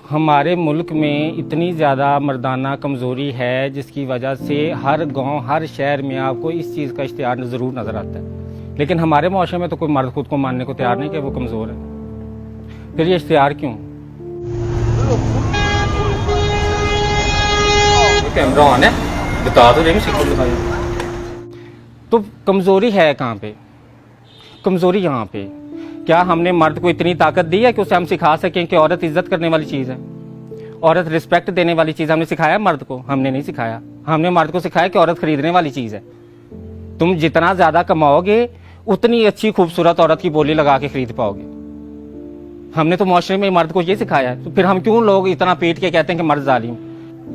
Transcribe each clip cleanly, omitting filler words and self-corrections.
हमारे मुल्क में इतनी ज़्यादा मर्दाना कमज़ोरी है जिसकी वजह से हर गांव हर शहर में आपको इस चीज़ का इश्तिहार ज़रूर नज़र आता है। लेकिन हमारे माशरे में तो कोई मर्द खुद को मानने को तैयार नहीं कि वो कमज़ोर है। फिर ये इश्तिहार क्यों? कैमरा ऑन है, बता दो तो कमज़ोरी है कहाँ पे? कमज़ोरी यहाँ पे क्या हमने मर्द को इतनी ताकत दी है कि उसे हम सिखा सकें कि औरत इज्जत करने वाली चीज़ है, औरत रिस्पेक्ट देने वाली चीज़? हमने सिखाया मर्द को? हमने नहीं सिखाया। हमने मर्द को सिखाया कि औरत खरीदने वाली चीज़ है। तुम जितना ज़्यादा कमाओगे उतनी अच्छी खूबसूरत औरत की बोली लगा के खरीद पाओगे। हमने तो माशरे में मर्द को ये सिखाया है। तो फिर हम क्यों लोग इतना पीट के कहते हैं कि मर्द जालिम?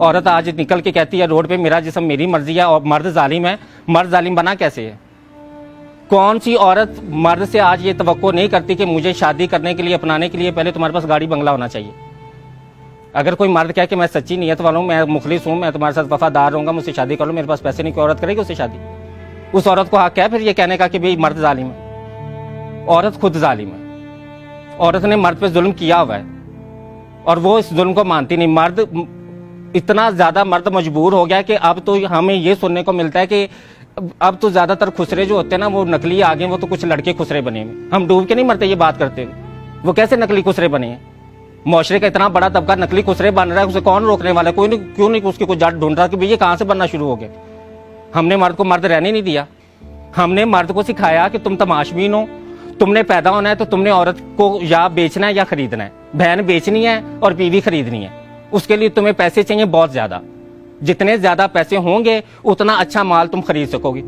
औरत आज निकल के कहती है रोड पे मेरा जिस्म मेरी मर्जी है और मर्द जालिम है। मर्द जालिम बना कैसे है? कौन सी औरत मर्द से आज ये तवक्को नहीं करती कि मुझे शादी करने के लिए अपनाने के लिए पहले तुम्हारे पास गाड़ी बंगला होना चाहिए? अगर कोई मर्द कहे कि मैं सच्ची नीयत वाला हूं, मैं मुखलिस हूं, मैं तुम्हारे साथ वफादार रहूंगा, मुझसे शादी कर लो, मेरे पास पैसे नहीं, कोई औरत करेगी उससे शादी? उस औरत को हक है फिर ये कहने का कि भाई मर्द जालिम है? औरत खुद जालिम है। औरत ने मर्द पे जुल्म किया हुआ है और वो इस जुल्म को मानती नहीं। मर्द इतना ज्यादा मर्द मजबूर हो गया कि अब तो हमें ये सुनने को मिलता है कि अब तो ज्यादातर खुसरे जो होते हैं ना वो नकली आ गए, वो तो कुछ लड़के खुसरे बने हैं। हम डूब के नहीं मरते ये बात करते, वो कैसे नकली खुसरे बने हैं? मुआशरे का इतना बड़ा तबका नकली खुसरे बन रहा है, उसे कौन रोकने वाला है? कोई नहीं, क्यों नहीं उसकी कोई जड़ ढूंढ रहा कि भाई ये कहां से बनना शुरू हो गए? हमने मर्द को मर्द रहने नहीं दिया। हमने मर्द को सिखाया कि तुम तमाशबीन हो, तुमने पैदा होना है तो तुमने औरत को या बेचना है या खरीदना है। बहन बेचनी है और बीवी खरीदनी है। उसके लिए तुम्हें पैसे चाहिए बहुत ज्यादा। जितने ज्यादा पैसे होंगे उतना अच्छा माल तुम खरीद सकोगे।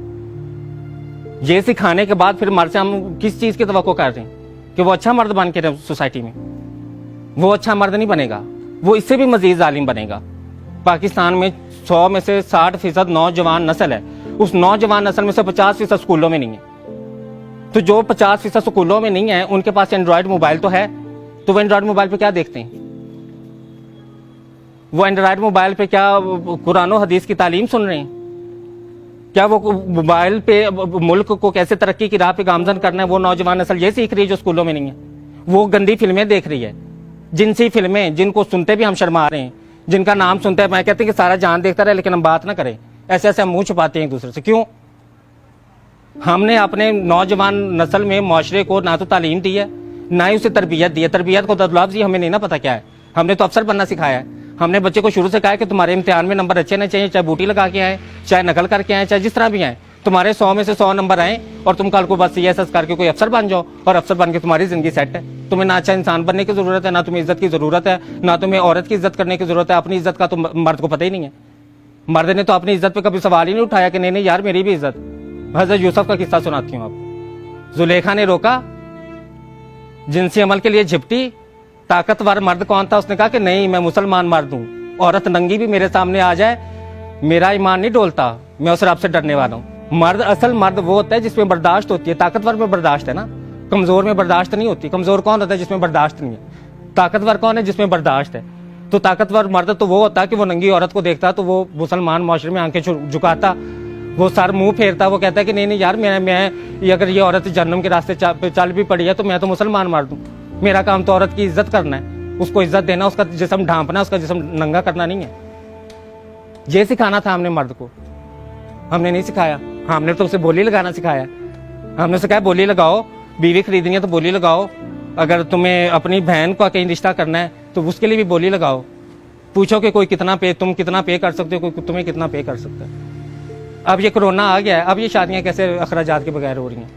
ये सिखाने के बाद फिर मर्द से हम किस चीज की तवक्को कर रहे हैं कि वो अच्छा मर्द बन के रहे सोसाइटी में? वो अच्छा मर्द नहीं बनेगा, वो इससे भी मजीद जालिम बनेगा। पाकिस्तान में 100 में से 60% नौजवान नस्ल है। उस नौजवान नस्ल में से 50% स्कूलों में नहीं है। तो जो 50% स्कूलों में नहीं है उनके पास एंड्रॉयड मोबाइल तो है, तो वो एंड्रॉयड मोबाइल पे क्या देखते हैं? वो एंड्रॉयड मोबाइल पे क्या कुरान और हदीस की तालीम सुन रहे हैं? क्या वो मोबाइल पे मुल्क को कैसे तरक्की की राह पे गामजन करना है वो नौजवान नस्ल ये सीख रही है जो स्कूलों में नहीं है? वो गंदी फिल्में देख रही है, जिनसी फिल्में, जिनको सुनते भी हम शर्मा रहे हैं, जिनका नाम सुनते हैं मैं कहते हैं कि सारा जान देखता रहे लेकिन हम बात ना करें। ऐसे ऐसे हम मुंह छुपाते हैं एक दूसरे से। क्यों? हमने अपने नौजवान नस्ल में मुआशरे को ना तो तालीम दी है ना ही उसे तरबियत दी है। तरबियत को लफ्ज़ हमें नहीं ना पता क्या है। हमने तो अफसर बनना सिखाया है। हमने बच्चे को शुरू से कहा कि तुम्हारे इम्तिहान में नंबर अच्छे नहीं चाहिए, चाहे बूटी लगा के आए, चाहे नकल करके आए, चाहे जिस तरह भी आए, तुम्हारे 100 में से 100 नंबर आए और तुम कल को बस CSS करके कोई अफसर बन जाओ और अफसर बन के तुम्हारी जिंदगी सेट है। तुम्हें ना अच्छा इंसान बनने की जरूरत है, ना तुम्हें इज्जत की जरूरत है, ना तुम्हें औरत की इज्जत करने की जरूरत है। अपनी इज्जत का तो मर्द को पता ही नहीं है। मर्द ने तो अपनी इज्जत पे कभी सवाल ही नहीं उठाया कि नहीं यार मेरी भी इज्जत। हजरत यूसुफ का किस्सा सुनाती हूँ आप। जुलेखा ने रोका, जिनसी अमल के लिए झिपटी। ताकतवर मर्द कौन था? उसने कहा कि नहीं मैं मुसलमान मर्द हूं, औरत नंगी भी मेरे सामने आ जाए मेरा ईमान नहीं डोलता, मैं उस रब से डरने वाला हूं। मर्द, असल मर्द वो होता है जिसमें बर्दाश्त होती है। ताकतवर में बर्दाश्त है ना, कमजोर में बर्दाश्त नहीं होती। कमजोर कौन होता है? जिसमें बर्दाश्त नहीं है। ताकतवर कौन है? जिसमें बर्दाश्त है। तो ताकतवर मर्द तो वो होता है कि वो नंगी औरत को देखता तो वो मुसलमान मुआशरे में आंखें झुकाता, वो सर मुंह फेरता, वो कहता है कि नहीं यार मैं अगर ये औरत जन्नम के रास्ते चल भी पड़ी है तो मैं तो मुसलमान मर्द हूं। मेरा काम तो औरत की इज्जत करना है, उसको इज्जत देना, उसका जिस्म ढांपना, उसका जिस्म नंगा करना नहीं है। ये सिखाना था हमने मर्द को। हमने नहीं सिखाया। हमने तो उसे बोली लगाना सिखाया। हमने सिखाया बोली लगाओ, बीवी खरीदनी है तो बोली लगाओ, अगर तुम्हें अपनी बहन का कहीं रिश्ता करना है तो उसके लिए भी बोली लगाओ। पूछो कि कोई कितना पे, तुम कितना पे कर सकते हो, कोई तुम्हें कितना पे कर सकता है। अब ये कोरोना आ गया है, अब ये शादियां कैसे अखराजात के बगैर हो रही हैं?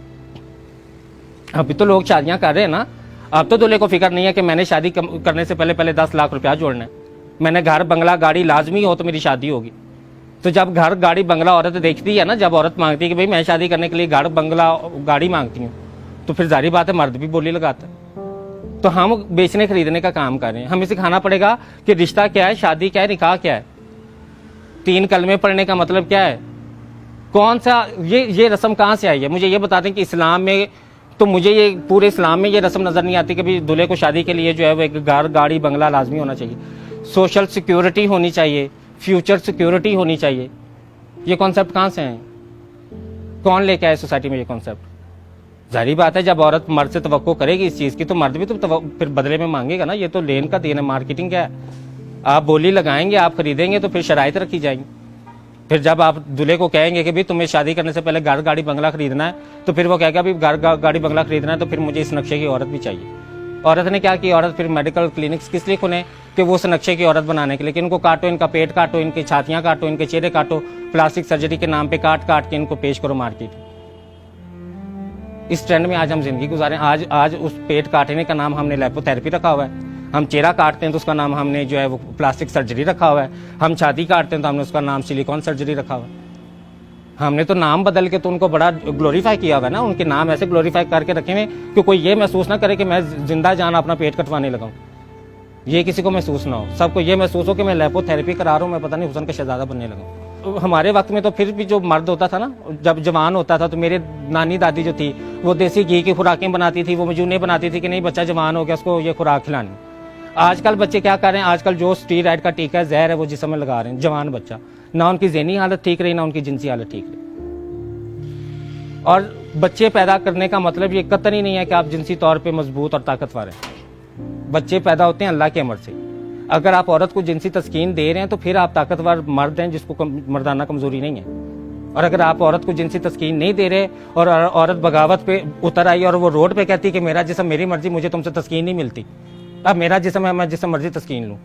अभी तो लोग शादियां कर रहे हैं ना। अब तो दूल्हे को फिक्र नहीं है कि मैंने शादी करने से पहले 10 लाख रुपया जोड़ना है, मैंने घर बंगला गाड़ी लाजमी हो तो मेरी शादी होगी। तो जब घर गाड़ी बंगला औरत देखती है ना, जब औरत मांगती है कि भाई मैं शादी करने के लिए घर बंगला गाड़ी मांगती हूँ, तो फिर जारी बात है मर्द भी बोली लगाता है। तो हम बेचने खरीदने का काम कर रहे हैं। हमें सिखाना पड़ेगा कि रिश्ता क्या है, शादी क्या है, निकाह क्या है, 3 कलमे पढ़ने का मतलब क्या है, कौन सा ये रस्म कहाँ से आई है? मुझे ये बता दें कि इस्लाम में, तो मुझे ये पूरे इस्लाम में ये रस्म नजर नहीं आती कि भाई दूल्हे को शादी के लिए जो है वो एक घर गाड़ी बंगला लाजमी होना चाहिए, सोशल सिक्योरिटी होनी चाहिए, फ्यूचर सिक्योरिटी होनी चाहिए। ये कॉन्सेप्ट कहाँ से हैं? कौन लेके आए सोसाइटी में ये कॉन्सेप्ट? जाहिर बात है, जब औरत मर्द से तवक्को करेगी इस चीज़ की तो मर्द भी तो फिर बदले में मांगेगा ना। ये तो लेन का देन है, मार्केटिंग क्या है। आप बोली लगाएंगे, आप खरीदेंगे तो फिर शराइत रखी जाएंगी। फिर जब आप दूल्हे को कहेंगे कि भाई तुम्हें शादी करने से पहले घर गाड़ी बंगला खरीदना है, तो फिर वो कहेगा भाई घर गाड़ी बंगला खरीदना है तो फिर मुझे इस नक्शे की औरत भी चाहिए। औरत ने क्या की, औरत फिर मेडिकल क्लिनिक्स किस लिए खुले कि वो उस नक्शे की औरत बनाने के लिए, कि इनको काटो, इनका पेट काटो, इनकी छातियां काटो, इनके चेहरे काटो, प्लास्टिक सर्जरी के नाम पे काट काट के इनको पेश करो मार्केट। इस ट्रेंड में आज हम जिंदगी गुजारे। आज उस पेट काटने का नाम हमने लेपोथेरेपी रखा हुआ है। हम चेहरा काटते हैं तो उसका नाम हमने जो है वो प्लास्टिक सर्जरी रखा हुआ है। हम छाती काटते हैं तो हमने उसका नाम सिलिकॉन सर्जरी रखा हुआ है। हमने तो नाम बदल के तो उनको बड़ा ग्लोरीफाई किया हुआ है ना। उनके नाम ऐसे ग्लोरीफाई करके रखे हुए कि कोई ये महसूस ना करे कि मैं जिंदा जान अपना पेट कटवाने लगा हूँ। ये किसी को महसूस ना हो, सबको ये महसूस हो कि मैं लेपोथेरेपी करा रहा हूँ, मैं पता नहीं हुसन का शहजादा बनने लगा हूँ। हमारे वक्त में तो फिर भी जो मर्द होता था ना, जब जवान होता था तो मेरे नानी दादी जो थी वो देसी घी की खुराकें बनाती थी, वो मुझे नहीं बनाती थी कि नहीं बच्चा जवान हो गया उसको ये खुराक खिलानी। आजकल बच्चे क्या कर रहे हैं, आजकल जो स्टीरॉयड का टीका है, जहर है, वो जिस्म में लगा रहे हैं जवान बच्चा। ना उनकी ज़हनी हालत ठीक रही, ना उनकी जिनसी हालत ठीक रही। और बच्चे पैदा करने का मतलब ये कतई नहीं है कि आप जिनसी तौर पे मजबूत और ताकतवर हैं। बच्चे पैदा होते हैं अल्लाह के अमर से। अगर आप औरत को जिनसी तस्कीन दे रहे हैं तो फिर आप ताकतवर मर्द हैं जिसको मर्दाना कमजोरी नहीं है। और अगर आप औरत को जिनसी तस्कीन नहीं दे रहे और औरत बगावत पे उतर आई और वो रोड पे कहती कि मेरा जिस्म मेरी मर्जी, मुझे तुमसे तस्कीन नहीं मिलती, अब मेरा जिस्म है, मैं जिसम मर्जी तस्कीन लूँ,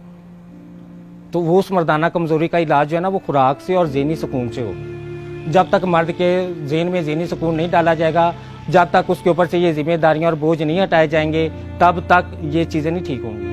तो वो उस मर्दाना कमजोरी का इलाज जो है ना वो खुराक से और ज़हनी सुकून से हो। जब तक मर्द के ज़हन में ज़हनी सुकून नहीं डाला जाएगा, जब तक उसके ऊपर से ये जिम्मेदारियां और बोझ नहीं हटाए जाएंगे, तब तक ये चीज़ें नहीं ठीक होंगी।